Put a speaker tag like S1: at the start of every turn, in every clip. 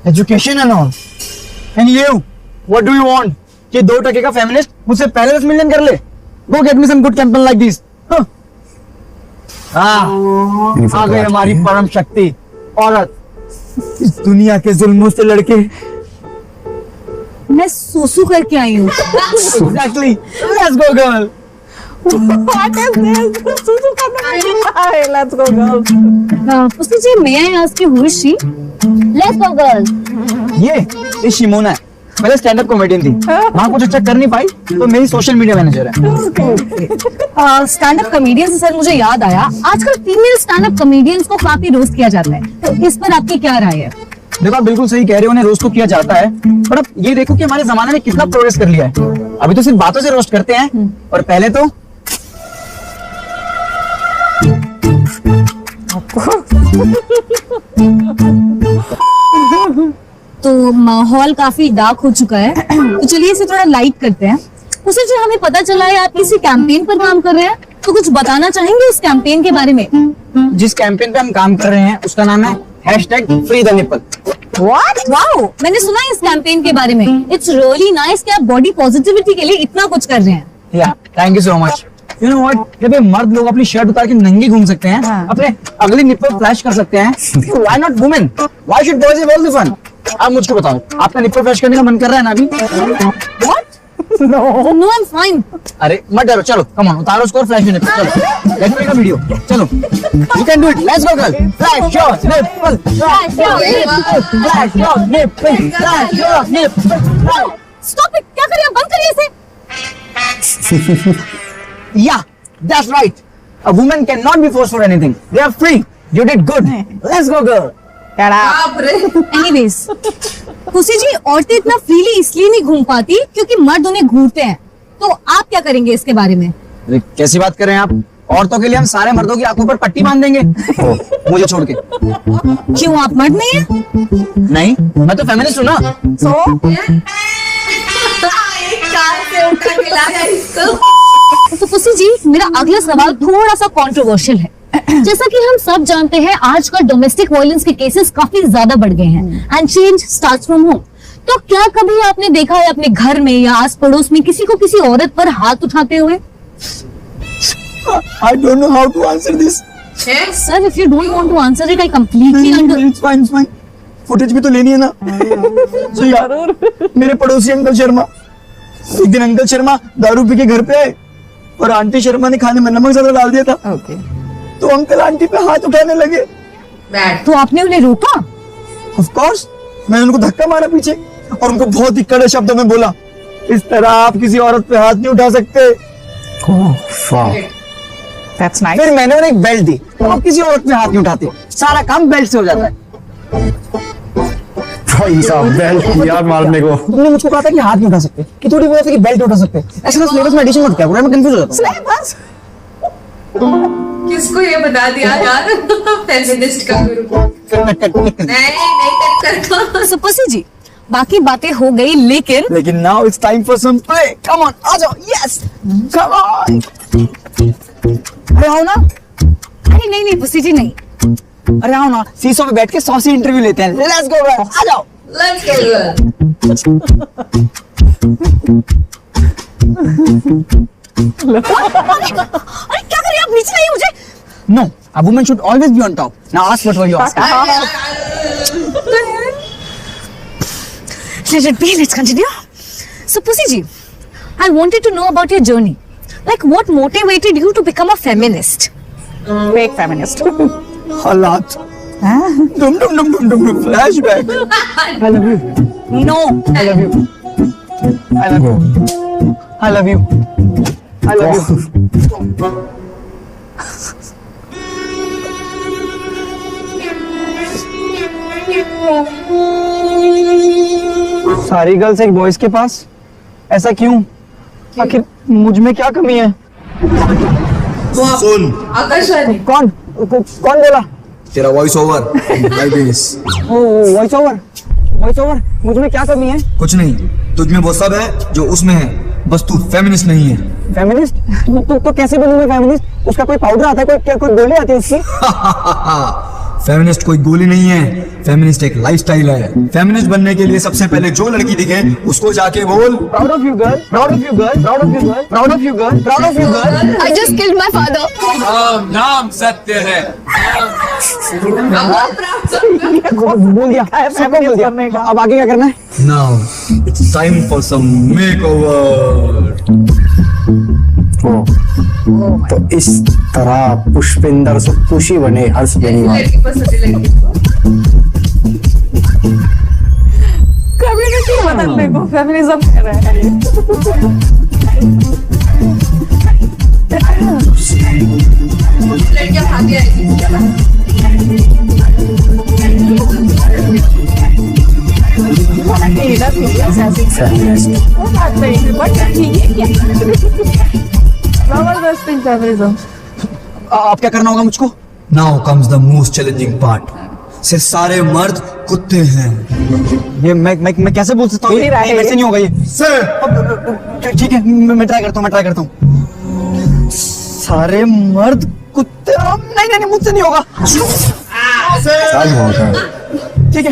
S1: Education and all. And you what do you want कि 2% का feminist मुझसे पहले 10 मिलियन कर ले? Go get me some good campaign like this. आ गई हमारी परम शक्ति औरत, इस दुनिया के जुल्मों से लड़के।
S2: मैं सुसु करके आई हूँ।
S1: Exactly. Let's go girl.
S2: What is this? सुसु करने Let's go girl. Pushpa ji, may I ask you who is she? Let's go girl.
S1: ये शिमोना है, पहले स्टैंड अप कॉमेडियन थी, वहाँ कुछ अच्छा कर नहीं पाई तो मेरी सोशल मीडिया मैनेजर है।
S2: स्टैंड अप कॉमेडियन से सर मुझे याद आया, आजकल फीमेल स्टैंड अप कॉमेडियंस को काफी रोस्ट किया जाता है, तो इस पर आपकी क्या राय है?
S1: देखो आप बिल्कुल सही कह रहे हो, उन्हें रोस्ट तो किया जाता है, पर अब ये देखो कि हमारे जमाने में कितना प्रोग्रेस कर लिया है। अभी तो सिर्फ बातों से रोस्ट करते हैं, और पहले तो
S2: तो माहौल काफी डार्क हो चुका है, तो चलिए इसे थोड़ा लाइट करते हैं। उसे जो हमें पता चला है आप किसी कैंपेन पर काम कर रहे हैं, तो कुछ बताना चाहेंगे इस कैंपेन के बारे में?
S1: जिस कैंपेन पे हम काम कर रहे हैं उसका नाम है #FreeTheNipple।
S2: What? Wow! मैंने सुना है इस कैंपेन के बारे में। It's really nice कि आप बॉडी पॉजिटिविटी के लिए इतना कुछ कर रहे हैं।
S1: या thank you so much. You know what, जब ये मर्द लोग अपनी शर्ट उतार के नंगी घूम सकते हैं, अपने अगले निप्पल फ्लैश कर सकते हैं, why not women? Why should boys have all the fun? आप मुझको बताओ, आपका निप्पल फ्लैश करने का मन कर रहा है ना अभी? व्हाट?
S2: No, I'm fine.
S1: अरे मत डरो, चलो कम ऑन, उतारो उसको और फ्लैश निप्पल। चलो लेट्स मेक अ वीडियो, चलो you can do it, let's go girl. Flash your nipple, flash your nipple, flash your nipple, flash your nipple.
S2: Stop it! क्या करिए, बंद करिए इसे।
S1: Yeah, that's right. A woman cannot be forced for anything. They are free. You did good. Let's go, girl.
S2: Anyways, खुशी जी, औरतें इतना freely इसलिए नहीं घूम पाती क्योंकि मर्द उन्हें घूरते हैं, तो आप क्या करेंगे इसके बारे में?
S1: अरे कैसी बात कर रहे हैं आप? औरतों के लिए हम सारे मर्दों की आंखों पर पट्टी बांध देंगे, मुझे छोड़ के।
S2: क्यों, आप मर्द नहीं है?
S1: नहीं, मैं तो फेमिनिस्ट हूँ ना।
S2: तो खुशी जी, मेरा अगला सवाल थोड़ा सा कंट्रोवर्शियल है। जैसा कि हम सब जानते हैं, आजकल डोमेस्टिक वायलेंस के केसेस काफी ज्यादा बढ़ गए हैं and change starts from home. तो क्या कभी आपने देखा है अपने घर में या आस पड़ोस में किसी को किसी औरत पर हाथ उठाते हुए?
S1: I don't know how to answer this.
S2: Sir, if you don't want to answer it, I completely understand.
S1: It's fine, it's fine. Footage भी तो लेनी है ना। So यार, मेरे पड़ोसी अंकल शर्मा, एक दिन अंकल शर्मा दारू पी के घर पे आए और आंटी शर्मा ने खाने में नमक ज्यादा डाल दिया था।
S3: Okay.
S1: तो अंकल आंटी पे हाथ उठाने लगे।
S2: तो आपने उन्हें रोका?
S1: Of course, मैंने उनको धक्का मारा पीछे और उनको बहुत ही कड़े शब्दों में बोला, इस तरह आप किसी औरत पे हाथ नहीं उठा सकते।
S3: That's nice.
S1: फिर मैंने उन्हें एक बेल्ट दी, तो आप किसी औरत पे हाथ नहीं उठाते, सारा काम बेल्ट से हो जाता है।
S4: भाई साहब बेल्ट यार मारने को।
S1: तुमने मुझको कहा था कि हाथ नहीं उठा सकते, कि थोड़ी बहुत कि बेल्ट उठा सकते। ऐसे तो सिलेबस में एडिशन मत क्या, मैं कंफ्यूज हो जाता हूं।
S5: किसको ये बता दिया यार? फेमिनिस्ट का नहीं कट कर।
S2: सुपसी जी, बाकी बातें हो गई, लेकिन
S1: now it's time for some play. Come on, आ जाओ। Yes, come on. अरे आओ ना।
S2: अरे नहीं पुसी जी, नहीं।
S1: अरे आओ ना, सीसो पे बैठ के सॉसी इंटरव्यू लेते हैं। लेट्स गो गर्ल, आ जाओ।
S5: लेट्स गो
S2: अरे क्या करिए आप, नीचे नहीं मुझे।
S1: No, a woman should always be on top. Now ask what were you asking?
S2: Let it be, let's continue. So Pussy ji, I wanted to know about your journey. Like what motivated you to become a feminist?
S3: Fake feminist.
S1: हालात। Dum dum dum dum dum dum. Flashback. I love you.
S2: No.
S1: I love you. I love you. I love you. I love you. सारी girls एक boys के पास, ऐसा क्यों? आखिर मुझ में क्या कमी है?
S4: सुन,
S5: आकाशवाणी।
S1: कौन बोला?
S4: तेरा voice over like this.
S1: Voice over, मुझ में क्या कमी है?
S4: कुछ नहीं, तुझ में वो सब है जो उसमें है, बस तू फेमिनिस्ट नहीं है।
S1: फेमिनिस्ट? तो कैसे बनूं मैं फेमिनिस्ट? उसका कोई पाउडर आता है, कोई गोली आती है उसकी?
S4: फेमिनिस्ट कोई गोली नहीं है, फेमिनिस्ट एक लाइफस्टाइल है। फेमिनिस्ट बनने के लिए सबसे पहले जो लड़की दिखे उसको जाके बोल
S1: proud of you girl, proud of you girl, proud of you girl, proud of you girl, proud of you girl.
S2: I just killed my father.
S6: नाम सत्य है।
S1: बोल दिया, सबको बोल दिया। अब आगे क्या करना है?
S4: Now it's time for some makeover.
S7: तो इस तरह पुष्पिंदर से खुशी बने हर्ष बेनीवाल।
S5: लड़की पसंद है लड़की को।
S3: कम्युनिटी बदलने को फेमिनिज्म कह रहा है।
S5: लड़कियां भागी आएगी इसके बाद।
S3: वो बात नहीं है, बट ठीक है क्या? जबरदस्ती फेमिनिज्म।
S1: आप क्या करना होगा मुझको?
S4: Now comes the most challenging part. से सारे मर्द कुत्ते हैं।
S1: ये मैं कैसे बोल सकता हूँ?
S3: मेरी राय है
S1: मेरे से नहीं होगा ये।
S4: से
S1: ठीक है, मैं ट्राई करता हूँ। सारे मर्द कुत्ते, नहीं नहीं नहीं, मुझसे नहीं होगा। ठीक है,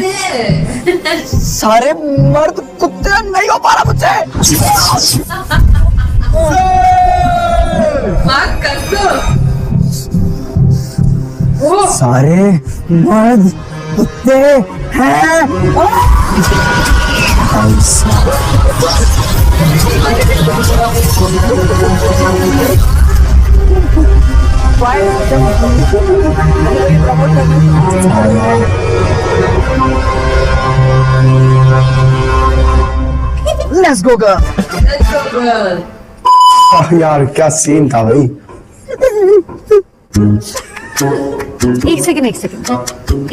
S1: सारे मर्द कुत्ते, नहीं हो पा रहा मुझसे।
S5: मार्क कर दो।
S1: सारे मर्द कुत्ते हैं। Let's go girl.
S5: Let's go girl.
S7: यार क्या सीन था भाई।
S2: एक सेकंड।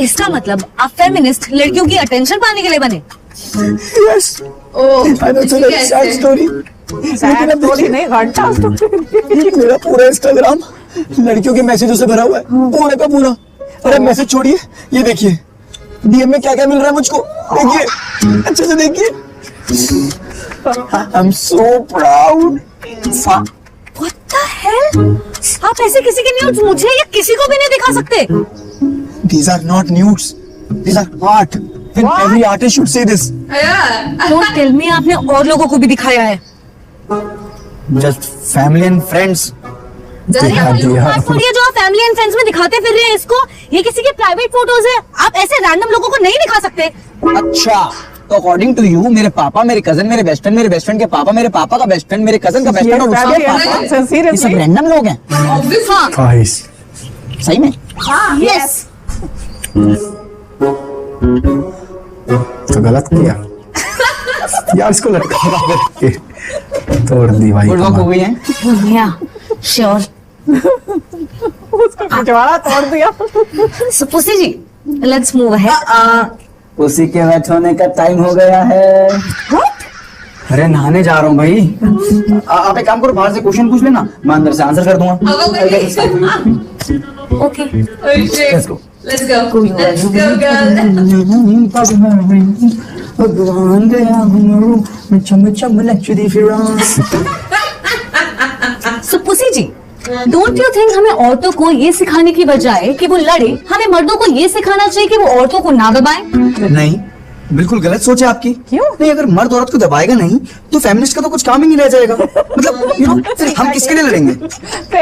S2: इसका मतलब आप फेमिनिस्ट लड़कियों की अटेंशन पाने के लिए बने?
S1: Yes.
S5: Oh,
S1: I know it's a very sad story.
S3: Sad story नहीं, घंटा स्टोरी।
S1: मेरा पूरा इंस्टाग्राम लड़कियों के मैसेजों से भरा हुआ है, पूरे का पूरा। अरे मैसेज छोड़िए, ये देखिए डीएम में क्या क्या मिल रहा है मुझको। देखिए, अच्छे से देखिए। I'm so proud.
S2: What the hell? आप ऐसे किसी के न्यूज़ मुझे या किसी को भी नहीं दिखा सकते।
S1: These are not nudes. These are art. And every artist should say this.
S2: Don't tell me आपने और लोगों को भी दिखाया है।
S1: Just family and friends.
S7: दिखा दिया।
S2: ये जो आप फैमिली एंड फ्रेंड्स में दिखाते फिर रहे हैं इसको, ये किसी के प्राइवेट फोटोज है। आप ऐसे रैंडम लोगों को नहीं दिखा सकते।
S1: अच्छा, तो अकॉर्डिंग टू यू मेरे पापा, मेरे कजन, मेरे बेस्ट फ्रेंड, मेरे बेस्ट फ्रेंड के पापा, मेरे पापा का बेस्ट फ्रेंड, मेरे कजन का बेस्ट फ्रेंड और उसका पापा, ये सब रैंडम लोग हैं।
S7: गाइस
S1: सही में?
S2: यस।
S7: तो गलत किया यार, इसको लटका के तोड़ दी भाई।
S1: गुड वर्क हो गई है।
S2: या श्योर।
S3: उसको पिछवाड़ा तोड़ दिया।
S2: So pussy ji, let's move ahead.
S1: उसी के वेट होने का टाइम हो गया है। अरे नहाने जा रहा हूँ भाई। आप एक काम करो, बाहर से क्वेश्चन पूछ लेना, मैं अंदर से आंसर कर दूंगा।
S2: Okay.
S1: Let's go.
S5: Let's go. Let's go girl.
S1: भगवान गया हूँ मैं चम लचदी फिरा।
S2: So pussy ji, don't you think हमें औरतों को ये सिखाने की बजाय कि वो लड़े, हमें मर्दों को ये सिखाना चाहिए कि वो औरतों को ना दबाएं?
S1: नहीं, बिल्कुल गलत सोच है आपकी।
S3: क्यों?
S1: नहीं, अगर मर्द औरत को दबाएगा नहीं तो फेमिनिस्ट का तो कुछ काम ही नहीं रह जाएगा। मतलब यू नो, फिर हम किसके लिए लड़ेंगे?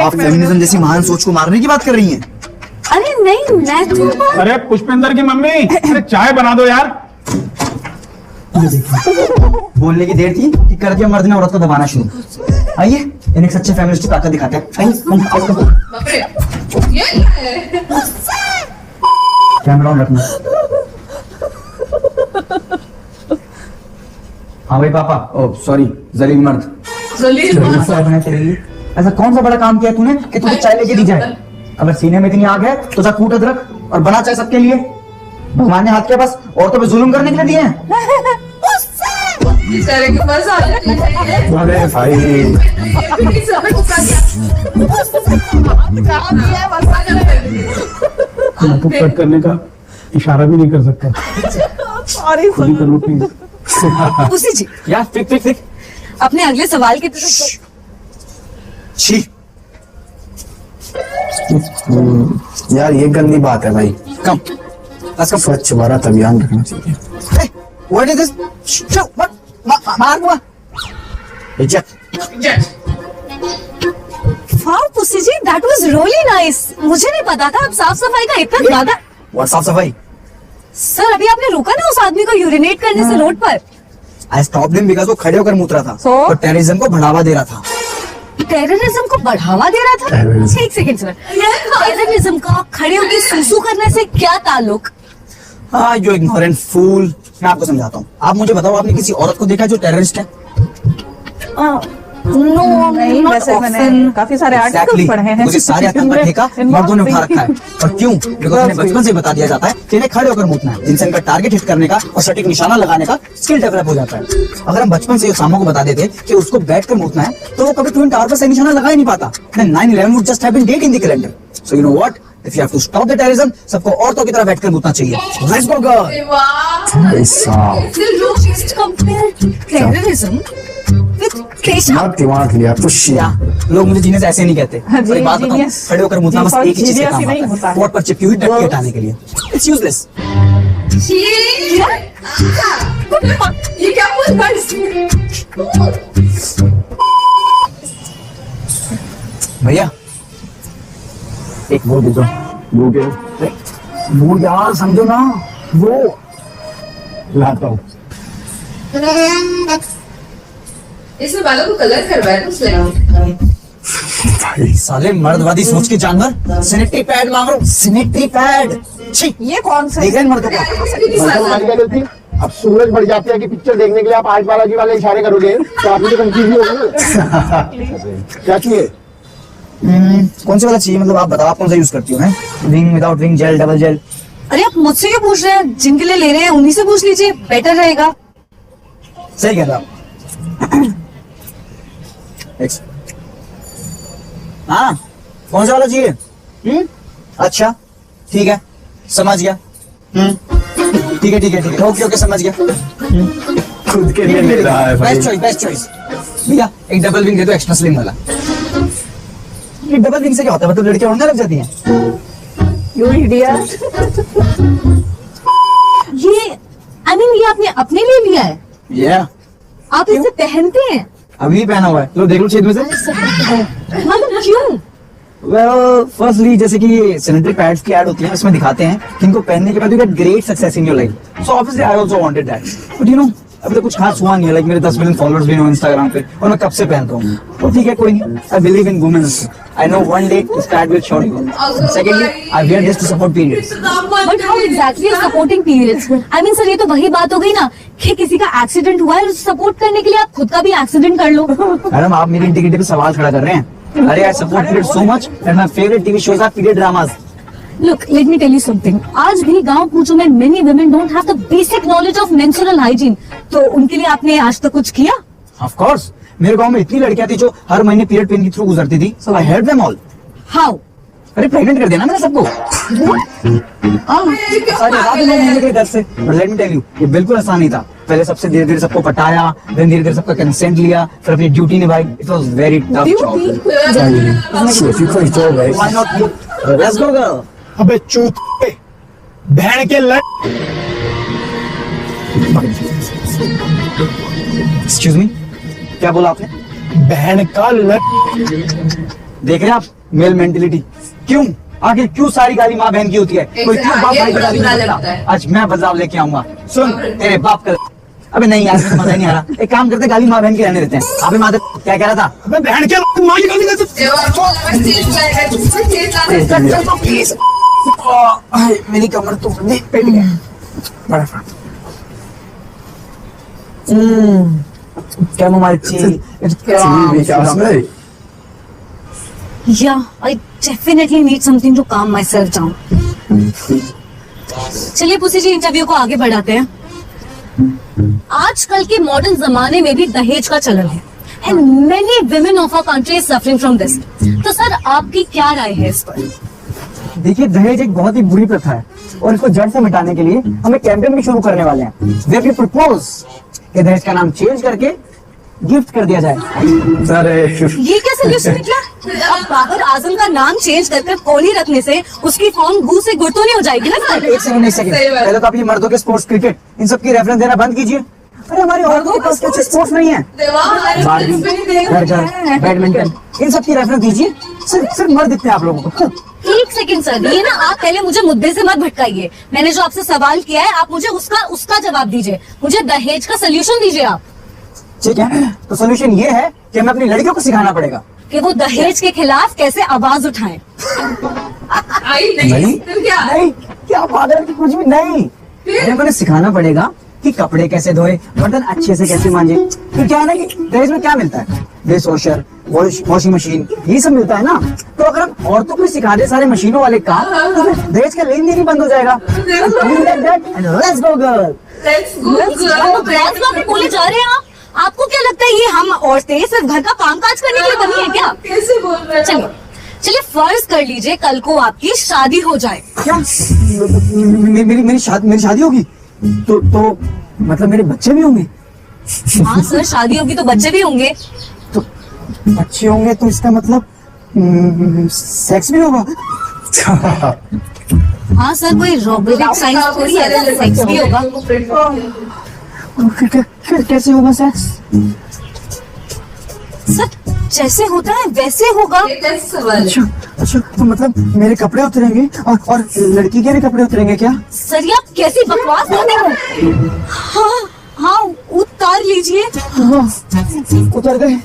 S1: आप फेमिनिज्म जैसी महान सोच को मारने की बात कर रही हैं।
S2: अरे नहीं, मैं तो
S6: अरे पुष्पिंदर की मम्मी, अरे चाय बना दो यार।
S1: बोलने की देर थी कि कर दिया मर्द ने औरत को दबाना शुरू। आइए एक सच्चे फेमिनिस्ट की ताकत दिखाते हैं। आइए,
S5: बाप रे, ये क्या है?
S1: कैमरा ऑन रखना। हाँ भाई पापा, ओ सॉरी, जलील मर्द।
S5: जलील मर्द।
S1: ऐसा कौन सा बड़ा काम किया तूने कि तुझे चाय लेके दी जाए? अगर सीने में इतनी आग है तो जा कूट अदरक और बना चाय सबके लिए। भगवान ने हाथ के पास औरतों पे जुल्म करने के लिए दिए हैं।
S5: बेचारे के पास आ गया।
S7: अरे भाई
S6: आपको कट करने का इशारा भी नहीं कर सकता।
S3: सॉरी
S6: खुद ही कर लो प्लीज।
S2: पुसी जी,
S1: या फिक
S2: अपने अगले सवाल की तरफ।
S1: छी।
S7: यार ये गंदी बात है भाई।
S1: कम let's come.
S7: स्वच्छ भारत अभियान रखना चाहिए।
S1: Hey, what is this? Shoo, what? मार हुआ। Eject.
S2: वाह Pussy ji, that was really nice. मुझे नहीं पता था आप साफ सफाई का इतना ज्यादा।
S1: What साफ सफाई?
S2: सर अभी आपने रोका ना उस आदमी को यूरिनेट करने से रोड पर।
S1: I stopped him because वो खड़े होकर मुत रहा था।
S3: So?
S1: और टेररिज्म को बढ़ावा दे रहा था।
S2: टेररिज्म को बढ़ावा दे रहा था?
S7: Terrorism.
S2: एक सेकंड सर, टेररिज्म का खड़े होकर सुसु करने से क्या ताल्लुक?
S1: हाँ, you ignorant fool. मैं आपको समझाता हूँ। आप मुझे बताओ, आपने किसी औरत को देखा जो टेररिस्ट है?
S2: नो
S3: नहीं, वैसे मैंने काफी सारे आर्टिकल्स पढ़े हैं।
S1: मुझे सारे आतंक का ठेका मर्दों ने उठा रखा है। और क्यों? बिकॉज हमें बचपन से बता दिया जाता है कि इन्हें खड़े होकर मुतना है, जिनसे इनका टारगेट हिट करने का और सटीक निशाना लगाने का स्किल डेवलप हो जाता है। अगर हम बचपन से उसामा को बता देते कि उसको बैठकर मुतना है, तो वो कभी ट्विन टावर पर सही निशाना लगा ही नहीं पाता। 9/11 would just have been date in the calendar. So you know what? If you have to stop the terrorism, सबको औरतों की तरह बैठकर मुतना चाहिए। Let's go girl.
S5: वाह
S7: ऐसा
S2: Just compare terrorism with
S7: कितना दिमाग लिया पुशी।
S1: क्या लोग मुझे जीनियस ऐसे नहीं कहते।
S3: हाँ जी,
S1: और एक बात बताऊं,
S3: genius-
S1: खड़े होकर मुतना बस एक ही चीज
S3: genius
S1: का
S3: ही
S1: काम
S3: नहीं
S1: आता
S3: होता
S1: है,
S3: है।
S1: पोट पर चिपकी हुई डटकी हटाने के लिए। It's useless.
S5: ये क्या बोल रहा है इसमें?
S1: भैया एक वो दे दो। वो के वो यार समझो ना, वो लाता हूँ।
S5: इसमें बालों को कलर करवाया कुछ
S7: भाई
S1: साले मर्दवादी सोच के जानवर सैनिटरी पैड मांग रहा हूँ। सैनिटरी पैड छी,
S3: ये कौन सा
S1: देख रहे हैं मर्दों को?
S8: हमारी क्या गलती? अब सूरज बढ़ जाते हैं कि पिक्चर देखने के लिए आप आज बालाजी वाले इशारे करोगे तो आप मुझे कंफ्यूज होगी। क्या चाहिए?
S1: कौन से वाला चाहिए? मतलब आप बताओ, आप कौन सा यूज करती हो? हैं wing, without wing, gel, double gel?
S2: अरे आप मुझसे क्यों पूछ रहे हैं? जिनके लिए ले रहे हैं उन्हीं से पूछ लीजिए, बेटर रहेगा।
S1: सही कह रहा आप। हाँ, कौन सा वाला चाहिए? अच्छा ठीक है, समझ गया। ठीक है ठीक है ठीक है, ओके ओके, समझ गया।
S7: खुद के लिए ले रहा है भाई।
S1: Best choice, best choice. भैया एक डबल विंग दे दो, एक्स्ट्रा स्लिम वाला। ये डबल विंग से क्या होता है? मतलब लड़कियां उड़ने लग जाती हैं?
S3: You idiot.
S2: ये ये आपने अपने लिए लिया है?
S1: Yeah,
S2: आप इसे पहनते हैं?
S1: अभी पहना हुआ है। लो देख लो छेद में से।
S2: मतलब क्यों?
S1: Well, firstly, जैसे कि सैनिटरी पैड्स की ऐड होती है, इसमें दिखाते हैं कि इनको पहनने के बाद you get great success in your life. So obviously I also wanted that. But you know, अभी तो कुछ खास हुआ नहीं है। लाइक मेरे 10 मिलियन फॉलोअर्स भी हैं इंस्टाग्राम पे और मैं कब से पहनता हूँ। तो ठीक है, कोई नहीं। I believe in women. I know one day this pad will surely go. Secondly, I wear this to support periods.
S2: But how exactly is supporting periods? Sir ये तो वही बात हो गई ना कि किसी का एक्सीडेंट हुआ है, सपोर्ट करने के लिए आप खुद का भी एक्सीडेंट कर लो।
S1: मैडम आप मेरी इंटीग्रिटी पे सवाल खड़ा कर रहे हैं। अरे I support periods so much and my favorite TV shows are period dramas.
S2: Look, let me tell you something. आज भी गांव पूछो में many women don't have the basic knowledge of menstrual hygiene. तो उनके लिए आपने आज तक कुछ किया?
S1: Of course, मेरे गांव में इतनी लड़कियां थी जो हर महीने पीरियड पेन के थ्रू गुजरती थी। So I helped them all.
S2: How?
S1: अरे प्रेग्नेंट कर देना मैंने सबको। अरे रात में महीने के दर्द से। But let me tell you, ये बिल्कुल आसान नहीं था। पहले सबसे धीरे धीरे सबको पटाया, फिर धीरे धीरे सबका कंसेंट लिया, फिर अपनी ड्यूटी निभाई। It was very tough job.
S7: कोई तो भाई।
S1: Why not you? Let's go girl.
S8: अबे चूत बहन के लड़।
S1: Excuse me, क्या बोला आपने?
S8: बहन का लड़।
S1: देख रहे हैं आप मेल मेंटेलिटी? क्यों आखिर क्यों सारी गाली माँ बहन की होती है? कोई क्यों बाप भाई की गाली नहीं करता? आज मैं बदलाव लेके आऊंगा। सुन तेरे बाप का। अबे नहीं यार, मुझे मजा नहीं आ रहा। एक काम करते, गाली माँ बहन की रहने देते हैं। अबे माँ क्या कह रहा था?
S8: अबे बहन के माँ की गाली
S1: प्लीज। मेरी कमर तो पेट गया।
S2: Yeah, I definitely need something to calm myself down. चलिए पुसी जी, इंटरव्यू को आगे बढ़ाते हैं। आजकल के मॉडर्न जमाने में भी दहेज का चलन है and many women of our country is suffering from this. तो सर आपकी क्या राय है इस पर?
S1: देखिए, दहेज एक बहुत ही बुरी प्रथा है और इसको जड़ से मिटाने के लिए हम एक कैंपेन भी शुरू करने वाले हैं। Where we propose कि दहेज का नाम चेंज करके गिफ्ट कर दिया जाए।
S7: अरे
S2: ये क्या सोल्यूशन निकला? अब बाबर आजम का नाम चेंज कर कोहली रखने से उसकी फॉर्म गू से गुड़ तो नहीं हो जाएगी ना सर?
S1: एक सेकंड
S5: सही बात।
S1: पहले तो आप ये मर्दों के स्पोर्ट्स क्रिकेट इन सब की रेफरेंस देना बंद कीजिए। अरे हमारी औरतों के पास कुछ स्पोर्ट्स नहीं है।
S5: देवा हमारे
S1: बारबी,
S5: फ्रेंड्स भी नहीं
S1: घर
S5: देगा।
S1: घर, बैडमिंटन, इन सब की रेफरेंस दीजिए। सिर्फ मर्द इतने आप लोगों को।
S2: एक सेकंड सर, ये ना आप पहले मुझे मुद्दे से मत भटकाइए। मैंने जो आपसे सवाल किया है आप मुझे उसका जवाब दीजिए। मुझे दहेज का सोल्यूशन दीजिए आप,
S1: ठीक है, तो सोल्यूशन ये है कि हमें अपनी लड़कियों को सिखाना पड़ेगा।
S2: कि वो दहेज के खिलाफ कैसे आवाज उठाएं।
S5: आई नहीं फिर क्या?
S1: नहीं, क्या पागल की कुछ भी नहीं। हमें उन्हें सिखाना पड़ेगा कि कपड़े कैसे धोए, बर्तन अच्छे से कैसे मांजे। फिर क्या है ना कि दहेज में क्या मिलता है? डिश वॉशर, वॉशिंग मशीन, ये सब मिलता है ना। तो अगर हम औरतों को सिखा दे सारे मशीनों वाले काम, तो फिर दहेज का लेन देन ही बंद हो जाएगा। Let's go girl।
S5: Let's go
S2: branch में बोले जा रहे हैं आप? आपको क्या लगता है ये हम औरतें सिर्फ घर का कामकाज करने के लिए बनी है क्या?
S5: कैसे बोल रहे
S2: चलिए
S5: हो?
S2: चलिए फर्ज कर लीजिए कल को आपकी शादी हो जाए।
S1: क्या मेरी शादी होगी तो मतलब मेरे बच्चे भी होंगे?
S2: हाँ सर, शादी होगी तो बच्चे भी होंगे।
S1: तो बच्चे होंगे तो इसका मतलब सेक्स भी होगा?
S2: हाँ सर, कोई रोबोटिक साइंस थोड़ी है, सेक्स भी होगा।
S1: फिर कैसे होगा सेक्स?
S2: सर जैसे होता है वैसे होगा।
S5: ये कैसे सवाल है?
S1: अच्छा, तो मतलब मेरे कपड़े उतरेंगे और लड़की के भी कपड़े उतरेंगे क्या?
S2: सर ये आप कैसी बकवास करते हो? हाँ हाँ, उतार लीजिए।
S1: उतर गए,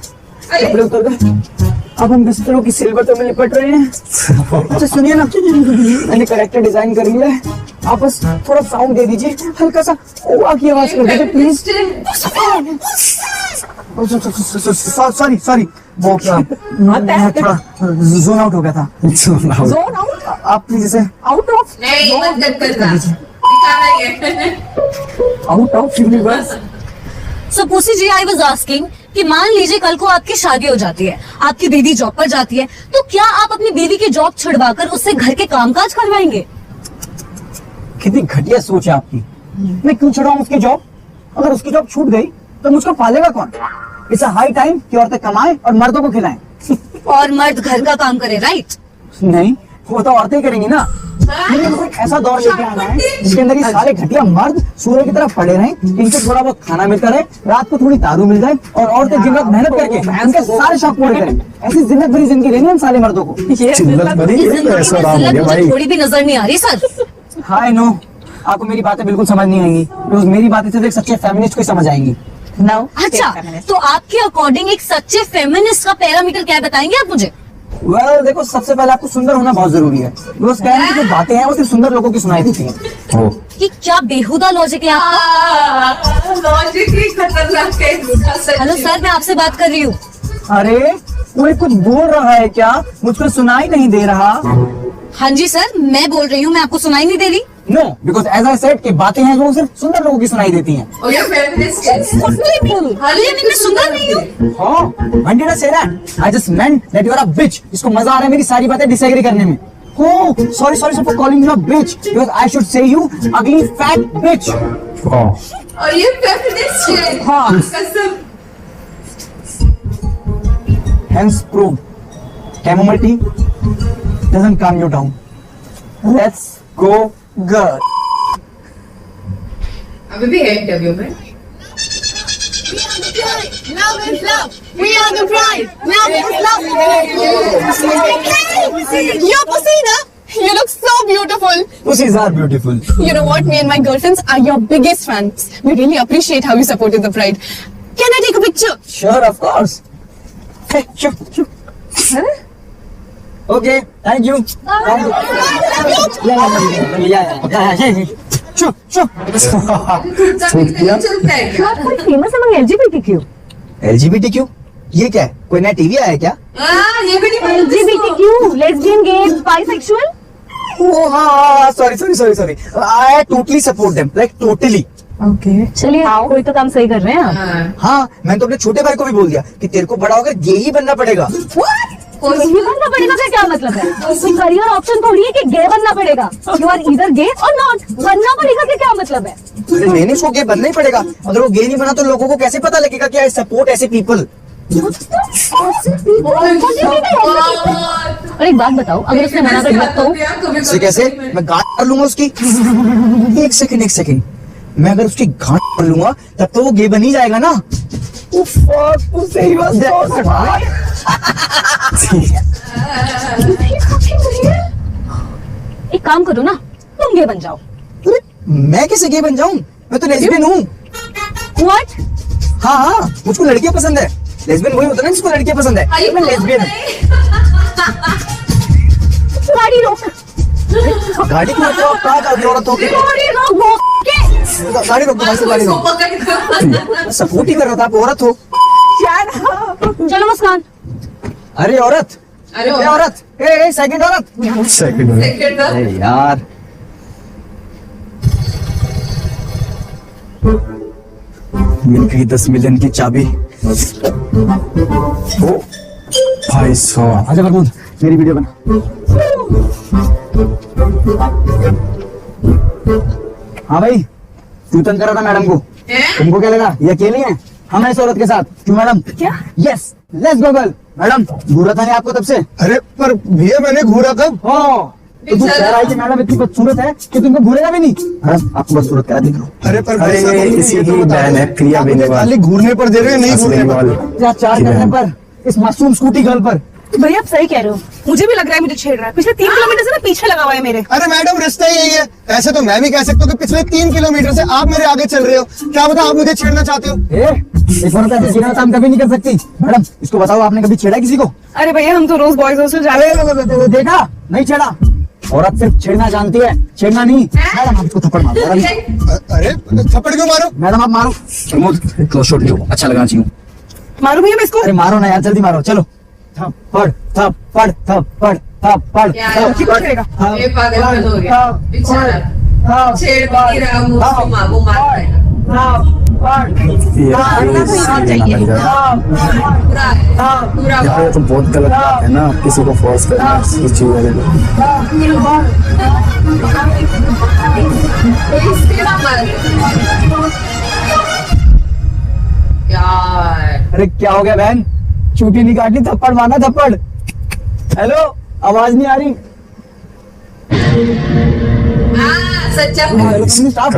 S1: कपड़े उतर गए। अब हम बिस्तरों की सिलवटों में लिपट रहे हैं। अच्छा सुनिए ना, मैंने करेक्टर डिजाइन कर लिया है। आप बस थोड़ा साउंड दे दीजिए, हल्का सा ओवा की आवाज कर दीजिए प्लीज। सॉरी वो मैं थोड़ा जोन आउट हो गया था।
S3: Zone out?
S1: आप प्लीज इसे
S3: आउट ऑफ?
S5: नहीं मत करना, दिखाना ही है।
S1: Out of universe.
S2: So pussy ji, I was asking कि मान लीजिए कल को आपकी शादी हो जाती है, आपकी बीवी जॉब पर जाती है, तो क्या आप अपनी बीवी की जॉब छुड़वाकर उससे घर के कामकाज करवाएंगे?
S1: कितनी घटिया सोच है आपकी। मैं क्यों छुड़ाऊं उसकी जॉब? अगर उसकी जॉब छूट गई तो मुझको पालेगा कौन? इट्स अ हाई टाइम कि औरतें कमाएं और मर्दों को खिलाएं।
S2: और मर्द घर का काम करे, राइट?
S1: नहीं, वो तो औरतें करेंगी ना। लेकिन हमको एक ऐसा दौर लेके आना है जिसके अंदर ये सारे घटिया मर्द सूर्य की तरफ पड़े रहें, इनको थोड़ा बहुत खाना मिलता रहे, रात को थोड़ी दारू मिल जाए और औरतें दिन रात मेहनत करके उनके सारे शौक पूरे करें। ऐसी जिंदगी भरी जिंदगी देनी हम सारे मर्दों को।
S2: मुझे थोड़ी भी नजर नहीं आ रही सर।
S1: हाय नो, आपको मेरी बातें बिल्कुल समझ नहीं आएंगी, बिकॉज़ मेरी बातें सिर्फ एक सच्चे फेमिनिस्ट को ही समझ आएंगी।
S2: अच्छा, तो आपके अकॉर्डिंग एक सच्चे फेमिनिस्ट का पैरामीटर क्या है, बताएंगे आप मुझे?
S1: वेल देखो, सबसे पहले आपको सुंदर होना बहुत जरूरी है। बिकॉज़ कहने की जो बातें हैं वो सिर्फ सुंदर लोगों की सुनाई देती हैं।
S2: कि क्या बेहुदा लॉजिक है आपका?
S5: लॉजिक ही खतरनाक है।
S2: हेलो सर, मैं आपसे बात कर रही हूँ।
S1: अरे कोई कुछ बोल रहा है क्या? मुझको सुनाई नहीं दे रहा।
S2: हाँ जी सर, मैं बोल रही हूँ, मैं आपको सुनाई नहीं दे रही?
S1: No, because as I said कि बातें हैं जो सिर्फ सुंदर लोगों की सुनाई देती हैं।
S5: और ये फेमिनिस्ट है।
S2: मैं सुंदर नहीं हूँ।
S1: हाँ, when did I say that? I just meant that you are a bitch. इसको मजा आ रहा है मेरी सारी बातें डिसएग्री करने में। Oh, sorry for calling you a bitch because I should say you ugly fat bitch.
S5: और ये फेमिनिस्ट है।
S1: हाँ।
S5: कसम।
S1: Hence proved. Chamomile tea doesn't calm you down. Let's go, girl.
S5: अभी भी है इंटरव्यू में।
S3: Your pussy, na? You look so beautiful.
S1: Pussies are beautiful.
S3: You know what? Me and my girlfriends are your biggest fans. We really appreciate how you supported the pride. Can I take a picture?
S1: Sure, of course. Hey, sure. Okay, thank you. Yeah. Sure.
S5: चलता है क्या?
S2: Famous among LGBTQ।
S1: LGBTQ? ये क्या है? कोई नया TV आया है क्या?
S5: ये भी नहीं
S2: LGBTQ, lesbian, gay, bisexual।
S1: Oh, हाँ, sorry. I totally support them, like totally.
S2: चलिए, कोई तो काम सही कर रहे हैं आप।
S1: हाँ, मैंने तो अपने छोटे भाई को भी बोल दिया कि तेरे को बड़ा होकर गे ही बनना पड़ेगा।
S2: ये बनना पड़ेगा का क्या मतलब है? करियर ऑप्शन थोड़ी है कि गे बनना पड़ेगा। यू आर ईदर गे और नॉट। बनना पड़ेगा का क्या मतलब है?
S1: अरे नहीं उसको गे बनना ही पड़ेगा। अगर वो गे नहीं बना तो लोगों को कैसे पता लगेगा कि आई सपोर्ट ऐसे पीपल।
S2: और एक बात बताओ, अगर उसने मना कर दिया तो?
S1: उससे कैसे? मैं गांठ कर लूंगा उसकी। एक सेकंड मैं अगर उसकी गांठ कर लूंगा तब तो वो गे बन ही जाएगा ना।
S2: एक काम करो ना, तुम गे बन जाओ।
S1: मैं कैसे गे बन जाऊं? मैं तो लेस्बियन हूँ।
S2: व्हाट?
S1: हाँ मुझको लड़कियां पसंद है। लेस्बियन वही होता है ना जिसको लड़कियां पसंद है। मैं लेस्बियन हूँ।
S2: गाड़ी रोक।
S1: गाड़ी क्यों रोको? आप कहाँ जाओगे औरत होके?
S2: गाड़ी रोक
S1: गाड़ी रोक दो भाई, गाड़ी रोक। सपोर्ट ही कर रहा था, आप औरत हो।
S2: चलो मुस्कान।
S1: अरे औरत,
S5: अरे
S1: औरत, ए सेकंड औरत।
S7: सेकंड में
S5: सेकंड
S1: अरे यार मिल गई 10 मिलियन की चाबी।
S7: ओ भाई साहब,
S1: आजा प्रमोद, मेरी वीडियो बना। हाँ भाई, तू तंग कर रहा था मैडम को। तुमको क्या लगा ये अकेली हैं? हम इस औरत के साथ। क्यों मैडम? क्या? Yes, let's go girl. Madam घूरा था नहीं आपको तब से?
S8: अरे पर भैया मैंने घूरा कब?
S1: तो तू कह रहा है कि मैडम इतनी बदसूरत है कि तुमको घूरेगा भी नहीं। मैडम आपको बदसूरत करा देख लो।
S8: अरे पर
S7: अरे ये इसी की बहन है, प्रिया बेनीवाल।
S8: खाली घूरने पर दे रहे हो, नहीं घूरने पर।
S1: चार करने पर इस मासूम स्कूटी गर्ल पर।
S3: भैया आप सही कह रहे हो, मुझे भी लग रहा है मुझे छेड़ रहा है। पिछले 3 किलोमीटर से ना पीछे लगा हुआ है मेरे।
S8: अरे मैडम रिश्ता ही यही है। ऐसे तो मैं भी कह सकता हूँ कि पिछले 3 किलोमीटर से आप मेरे आगे चल रहे हो। क्या पता आप मुझे छेड़ना चाहते हो?
S1: इस औरत ऐसे छेड़ना काम कभी नहीं कर सकती। मैडम इसको बताओ, आपने कभी छेड़ा किसी को?
S3: अरे भैया हम तो रोज बॉयज हॉस्टल जा रहे हैं।
S1: देखा नहीं छेड़ा। औरत सिर्फ छेड़ना जानती है, छेड़ना नहीं। मैडम आप इसको थप्पड़ मारो।
S8: अरे थप्पड़ क्यों मारो?
S1: मैडम आप मारो। प्रमोद क्लोज शॉट लो, अच्छा लगा चाहिए।
S3: मारू भैया मैं इसको।
S1: अरे मारो ना यार, जल्दी मारो। चलो थप्पड़ थप्पड़ थप्पड़ थप्पड़
S5: ये पागल हो गया बेचारा। छेड़ भी नहीं रहा, वो उसको वो मारता है। पूरा
S7: ये तो बहुत गलत बात है ना, किसी को फोर्स करना इस चीज में।
S5: यार
S1: अरे क्या हो गया बहन? चूटी नहीं काटनी, थप्पड़ मारना थप्पड़। हेलो, आवाज नहीं आ रही।
S5: सच्चा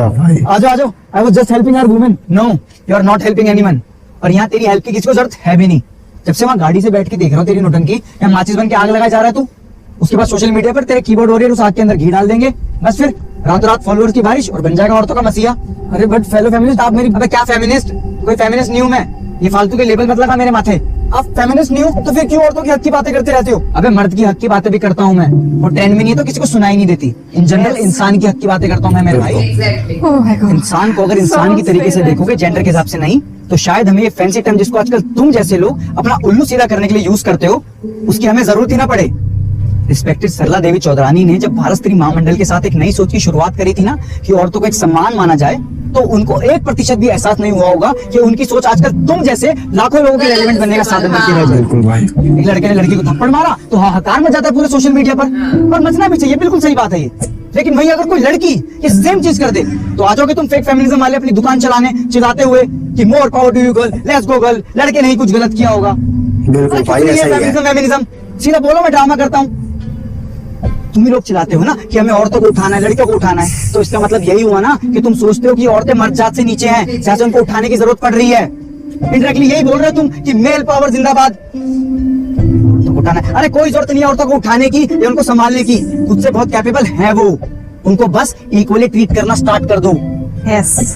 S7: भाई
S1: आ जाओ। I was just helping her women. No, you are not helping anyone. और यहाँ तेरी हेल्प की किसी को जरूरत है भी नहीं। जब से वहाँ गाड़ी से बैठ के देख रहा हूँ तेरी नौटंकी, यहाँ माचिस बन के आग लगाया जा रहा है तू। उसके बाद सोशल मीडिया पर तेरे कीबोर्ड वॉरियर उस आग के अंदर घी डाल देंगे, बस फिर रातों रात फॉलोअर्स की बारिश और बन जाएगा औरतों का मसीहा। अरे बट फेलो फेमिनिस्ट आप मेरी। अबे क्या फेमिनिस्ट? कोई फेमिनिस्ट नहीं हूँ मैं। ये फालतू के लेबल मत लगा मेरे माथे। आप फेमिनिस्ट नहीं हो तो फिर क्यों औरतों के हक की बातें करते रहते हो? अबे मर्द की हक की बातें भी करता हूँ मैं, वो ट्रेंड में नहीं है तो किसी को सुनाई नहीं देती। इन जनरल इंसान की हक की बातें करता हूँ मैं मेरे भाई।
S5: एग्जैक्टली।
S1: इंसान को अगर इंसान की तरीके से देखोगे, जेंडर के हिसाब से नहीं, तो शायद हमें ये फैंसी टर्म जिसको आजकल तुम जैसे लोग अपना उल्लू सीधा करने के लिए यूज करते हो, उसकी हमें जरूरत ही ना पड़े। रिस्पेक्टेड सरला देवी चौधरानी ने जब भारत स्त्री महामंडल के साथ एक नई सोच की शुरुआत करी थी ना कि औरतों को एक सम्मान माना जाए, तो उनको 1% भी एहसास नहीं हुआ होगा कि उनकी सोच आजकल तुम जैसे लाखों लोगों के रेलेवेंट बनने का साधन बनती रह जाए।
S7: बिल्कुल भाई,
S1: एक लड़के ने लड़की को थप्पड़ मारा तो हाहाकार मच जाता है पूरे सोशल मीडिया पर मचना भी चाहिए, बिल्कुल सही बात है ये। लेकिन वही अगर कोई लड़की ये सेम चीज कर दे तो आ जाओगे तुम फेक फेमिनिज्म वाले अपनी दुकान चलाने, चिल्लाते हुए कि more power to you girl, let's go girl, लड़के नहीं कुछ गलत किया होगा।
S7: बिल्कुल भाई ऐसा ही है।
S1: फेमिनिज्म सीधा बोलो, मैं ड्रामा करता हूँ। तुम ही लोग चिल्लाते हो ना कि हमें औरतों को उठाना है, लड़कियों को उठाना है, तो इसका मतलब यही हुआ ना कि तुम सोचते हो कि औरतें मर्द जात से नीचे हैं, जैसे उनको उठाने की जरूरत पड़ रही है। इंडायरेक्टली यही बोल रहे हो तुम कि मेल पावर जिंदाबाद। तो उठाना है। अरे कोई जरूरत नहीं है औरतों को उठाने की या उनको संभालने की, खुद से बहुत कैपेबल है वो। उनको बस इक्वली ट्रीट करना स्टार्ट कर दो।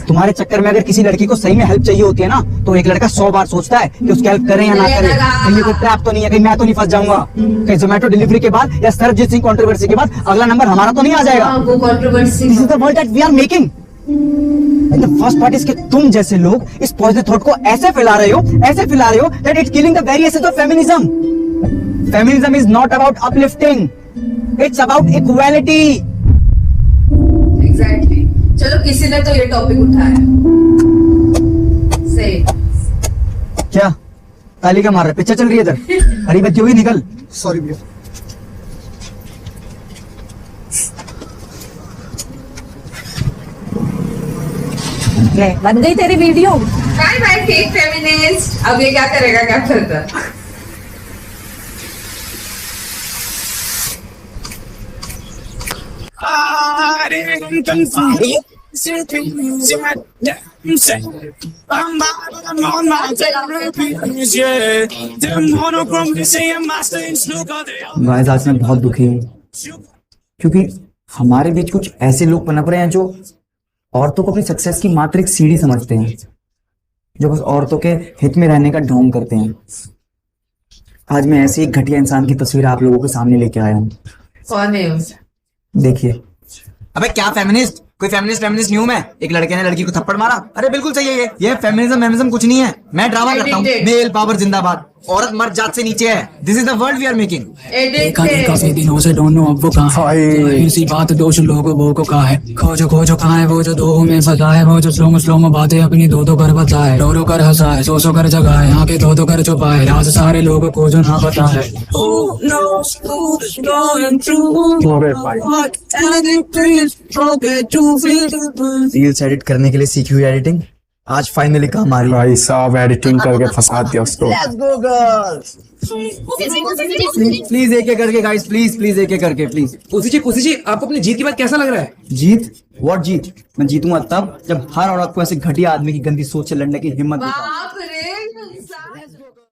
S1: तुम्हारे चक्कर में अगर किसी लड़की को सही में हेल्प चाहिए होती है ना, तो एक लड़का 100 बार सोचता है कि उसकी हेल्प करें या ना करें, कहीं कोई ट्रैप तो नहीं है, कहीं मैं तो नहीं फंस जाऊंगा, कहीं जोमेटो डिलीवरी के बाद या सरबजीत सिंह कंट्रोवर्सी के बाद अगला नंबर हमारा तो नहीं आ जाएगा।
S5: वो controversy
S1: this is the world that we are making. The first part is कि तुम जैसे लोग इस पॉजिटिव थॉट को ऐसे फैला रहे हो that it's killing the very essence of feminism. Feminism is not about uplifting, it's about equality.
S5: Exactly. चलो किसी ने तो ये टॉपिक उठाया। सही।
S1: क्या ताली का मार रहा है, पिक्चर चल रही है इधर, हरी बत्ती होगी, निकल।
S8: सॉरी भैया।
S2: बन गई तेरी video.
S5: Bye bye fake feminist. अब ये क्या करेगा, क्या करता?
S1: गाइस आज मैं बहुत दुखी हूँ क्योंकि हमारे बीच कुछ ऐसे लोग पनप रहे हैं जो औरतों को अपनी सक्सेस की मात्र एक सीढ़ी समझते हैं, जो बस औरतों के हित में रहने का ढोंग करते हैं। आज मैं ऐसे एक घटिया इंसान की तस्वीर आप लोगों के सामने लेके आया हूँ।
S5: कौन है वो?
S1: देखिए। अबे क्या फेमिनिस्ट, कोई फेमिनिस्ट नहीं हूँ मैं। एक लड़के ने लड़की को थप्पड़ मारा, अरे बिल्कुल सही है ये फेमिनिज्म कुछ नहीं है। मैं ड्रामा करता हूँ, मेल पावर जिंदाबाद, औरत मर्द जात से नीचे है। This is the world we are making.
S6: काफी दिनों से डोंट नो अब वो कहाँ है, इसी बात दोष लोगों वो को कहा है, खोजो कहाँ है वो जो दो में फंसा है, वो जो स्लो में बातें अपनी दो कर बता है, रो कर हंसा है, सो कर जगा है, आके दो कर छुपा है, राज सारे लोगों को जो ना पता है।
S1: रील्स एडिट करने के लिए सीखी हुई एडिटिंग आज फाइनली काम आ रही है।
S7: भाई साहब एडिटिंग करके फंसा दिया उसको।
S1: प्लीज एक एक करके गाइस, प्लीज एक एक करके प्लीज।
S9: पुसी जी आपको अपनी जीत के बाद कैसा लग रहा है?
S1: जीत? व्हाट जीत? मैं जीतूंगा तब जब हर औरत को ऐसे घटिया आदमी की गंदी सोच से लड़ने की हिम्मत देता हूं।